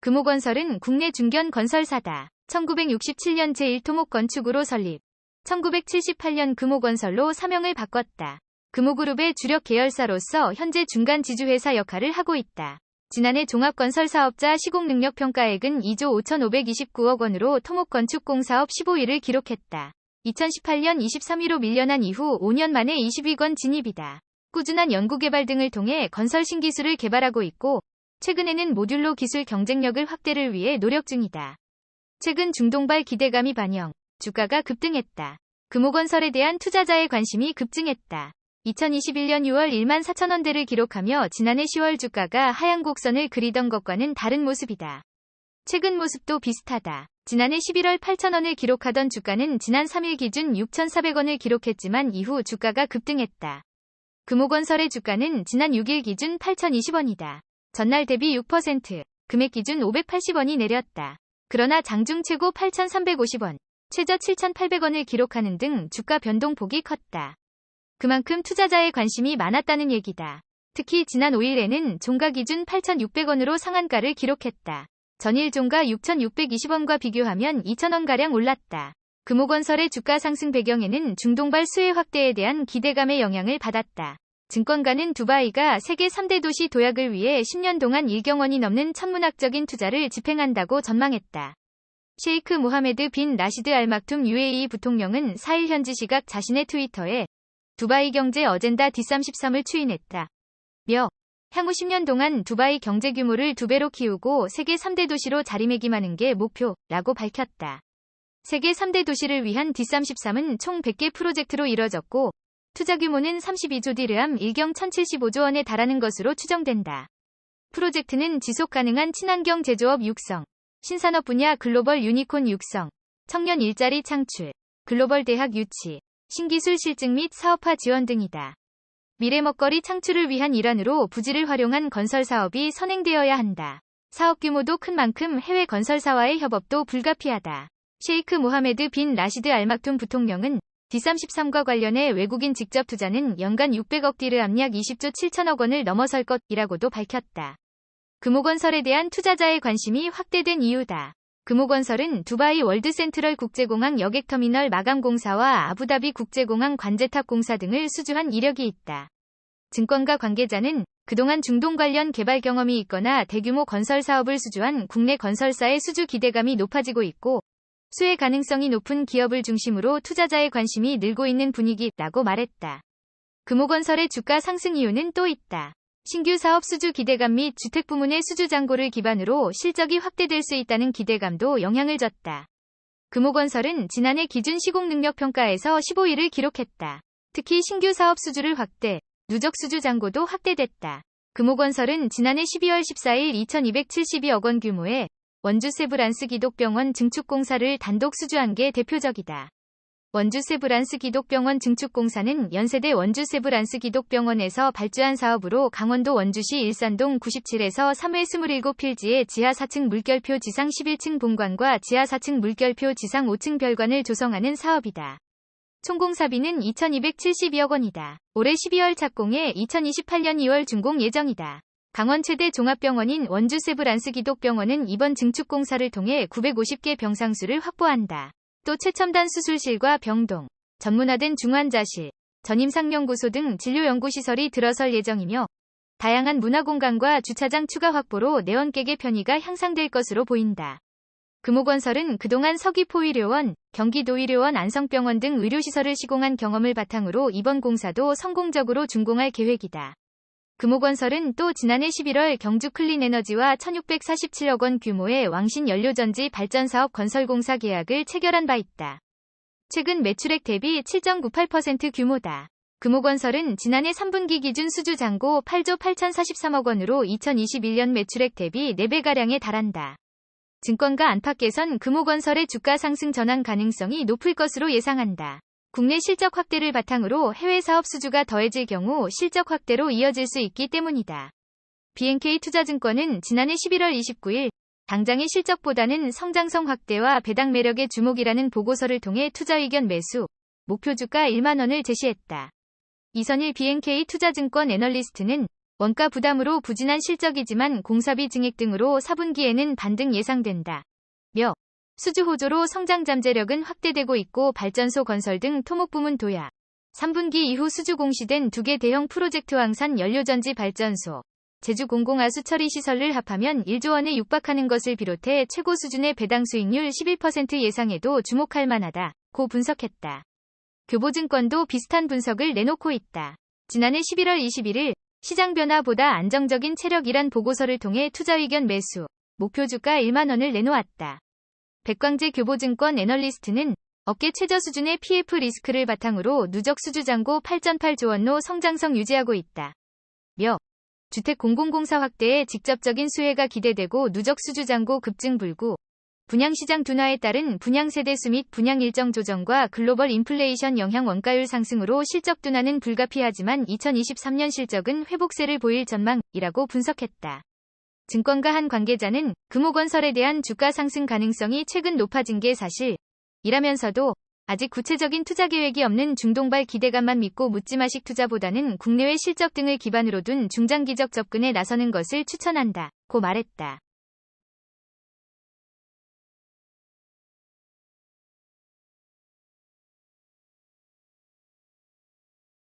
금호건설은 국내 중견 건설사다. 1967년 제1토목건축으로 설립. 1978년 금호건설로 사명을 바꿨다. 금호그룹의 주력 계열사로서 현재 중간 지주회사 역할을 하고 있다. 지난해 종합건설사업자 시공능력평가액은 2조 5,529억 원으로 토목건축공사업 15위를 기록했다. 2018년 23위로 밀려난 이후 5년 만에 20위권 진입이다. 꾸준한 연구개발 등을 통해 건설 신기술을 개발하고 있고 최근에는 모듈로 기술 경쟁력을 확대를 위해 노력 중이다. 최근 중동발 기대감이 반영, 주가가 급등했다. 금호건설에 대한 투자자의 관심이 급증했다. 2021년 6월 14,000원대를 기록하며 지난해 10월 주가가 하향 곡선을 그리던 것과는 다른 모습이다. 최근 모습도 비슷하다. 지난해 11월 8,000원을 기록하던 주가는 지난 3일 기준 6,400원을 기록했지만 이후 주가가 급등했다. 금호건설의 주가는 지난 6일 기준 8,020원이다. 전날 대비 6%, 금액 기준 580원이 내렸다. 그러나 장중 최고 8,350원, 최저 7,800원을 기록하는 등 주가 변동폭이 컸다. 그만큼 투자자의 관심이 많았다는 얘기다. 특히 지난 5일에는 종가 기준 8,600원으로 상한가를 기록했다. 전일 종가 6,620원과 비교하면 2,000원가량 올랐다. 금호건설의 주가 상승 배경에는 중동발 수혜 확대에 대한 기대감의 영향을 받았다. 증권가는 두바이가 세계 3대 도시 도약을 위해 10년 동안 1경 원이 넘는 천문학적인 투자를 집행한다고 전망했다. 셰이크 모하메드 빈 라시드 알 막툼 UAE 부통령은 4일 현지 시각 자신의 트위터에 두바이 경제 어젠다 D33을 추인했다. 향후 10년 동안 두바이 경제 규모를 2배로 키우고 세계 3대 도시로 자리매김하는 게 목표라고 밝혔다. 세계 3대 도시를 위한 D33은 총 100개 프로젝트로 이뤄졌고 투자 규모는 32조 디르함 1경 1,075조 원에 달하는 것으로 추정된다. 프로젝트는 지속 가능한 친환경 제조업 육성, 신산업 분야 글로벌 유니콘 육성, 청년 일자리 창출, 글로벌 대학 유치, 신기술 실증 및 사업화 지원 등이다. 미래 먹거리 창출을 위한 일환으로 부지를 활용한 건설 사업이 선행되어야 한다. 사업 규모도 큰 만큼 해외 건설사와의 협업도 불가피하다. 셰이크 모하메드 빈 라시드 알 막툼 부통령은 D33과 관련해 외국인 직접 투자는 연간 600억 디르함 약 20조 7천억 원을 넘어설 것이라고도 밝혔다. 금호건설에 대한 투자자의 관심이 확대된 이유다. 금호건설은 두바이 월드센트럴 국제공항 여객터미널 마감공사와 아부다비 국제공항 관제탑공사 등을 수주한 이력이 있다. 증권가 관계자는 그동안 중동 관련 개발 경험이 있거나 대규모 건설 사업을 수주한 국내 건설사의 수주 기대감이 높아지고 있고 수혜 가능성이 높은 기업을 중심으로 투자자의 관심이 늘고 있는 분위기라고 말했다. 금호건설의 주가 상승 이유는 또 있다. 신규 사업 수주 기대감 및 주택 부문의 수주 잔고를 기반으로 실적이 확대될 수 있다는 기대감도 영향을 줬다. 금호건설은 지난해 기준 시공능력평가에서 15위를 기록했다. 특히 신규 사업 수주를 확대, 누적 수주 잔고도 확대됐다. 금호건설은 지난해 12월 14일 2,272억 원 규모의 원주 세브란스 기독병원 증축공사를 단독 수주한 게 대표적이다. 원주 세브란스 기독병원 증축공사는 연세대 원주 세브란스 기독병원에서 발주한 사업으로 강원도 원주시 일산동 97에서 3회 27필지의 지하 4층 물결표 지상 11층 본관과 지하 4층 물결표 지상 5층 별관을 조성하는 사업이다. 총 공사비는 2,272억 원이다. 올해 12월 착공해 2028년 2월 준공 예정이다. 강원 최대 종합병원인 원주 세브란스 기독병원은 이번 증축공사를 통해 950개 병상수를 확보한다. 또 최첨단 수술실과 병동, 전문화된 중환자실, 전임상연구소 등 진료연구시설이 들어설 예정이며 다양한 문화공간과 주차장 추가 확보로 내원객의 편의가 향상될 것으로 보인다. 금호건설은 그동안 서귀포의료원, 경기도의료원 안성병원 등 의료시설을 시공한 경험을 바탕으로 이번 공사도 성공적으로 준공할 계획이다. 금호건설은 또 지난해 11월 경주 클린에너지와 1,647억 원 규모의 왕신 연료전지 발전사업 건설공사 계약을 체결한 바 있다. 최근 매출액 대비 7.98% 규모다. 금호건설은 지난해 3분기 기준 수주 잔고 8조 8,043억 원으로 2021년 매출액 대비 4배가량에 달한다. 증권가 안팎에선 금호건설의 주가 상승 전환 가능성이 높을 것으로 예상한다. 국내 실적 확대를 바탕으로 해외 사업 수주가 더해질 경우 실적 확대로 이어질 수 있기 때문이다. BNK 투자증권은 지난해 11월 29일 당장의 실적보다는 성장성 확대와 배당 매력의 주목이라는 보고서를 통해 투자 의견 매수, 목표 주가 1만 원을 제시했다. 이선일 BNK 투자증권 애널리스트는 원가 부담으로 부진한 실적이지만 공사비 증액 등으로 4분기에는 반등 예상된다. 며 수주 호조로 성장 잠재력은 확대되고 있고 발전소 건설 등 토목부문 도약. 3분기 이후 수주 공시된 2개 대형 프로젝트 황산 연료전지 발전소, 제주 공공하수 처리 시설을 합하면 1조 원에 육박하는 것을 비롯해 최고 수준의 배당 수익률 11% 예상에도 주목할 만하다. 고 분석했다. 교보증권도 비슷한 분석을 내놓고 있다. 지난해 11월 21일 시장 변화보다 안정적인 체력이란 보고서를 통해 투자 의견 매수, 목표 주가 1만 원을 내놓았다. 백광재 교보증권 애널리스트는 업계 최저 수준의 PF 리스크를 바탕으로 누적 수주 잔고 8.8조 원로 성장성 유지하고 있다. 며 주택 공공공사 확대에 직접적인 수혜가 기대되고 누적 수주 잔고 급증 불구, 분양시장 둔화에 따른 분양 세대수 및 분양 일정 조정과 글로벌 인플레이션 영향 원가율 상승으로 실적 둔화는 불가피하지만 2023년 실적은 회복세를 보일 전망이라고 분석했다. 증권가 한 관계자는 금호건설에 대한 주가 상승 가능성이 최근 높아진 게 사실이라면서도 아직 구체적인 투자 계획이 없는 중동발 기대감만 믿고 묻지마식 투자보다는 국내외 실적 등을 기반으로 둔 중장기적 접근에 나서는 것을 추천한다. 고 말했다.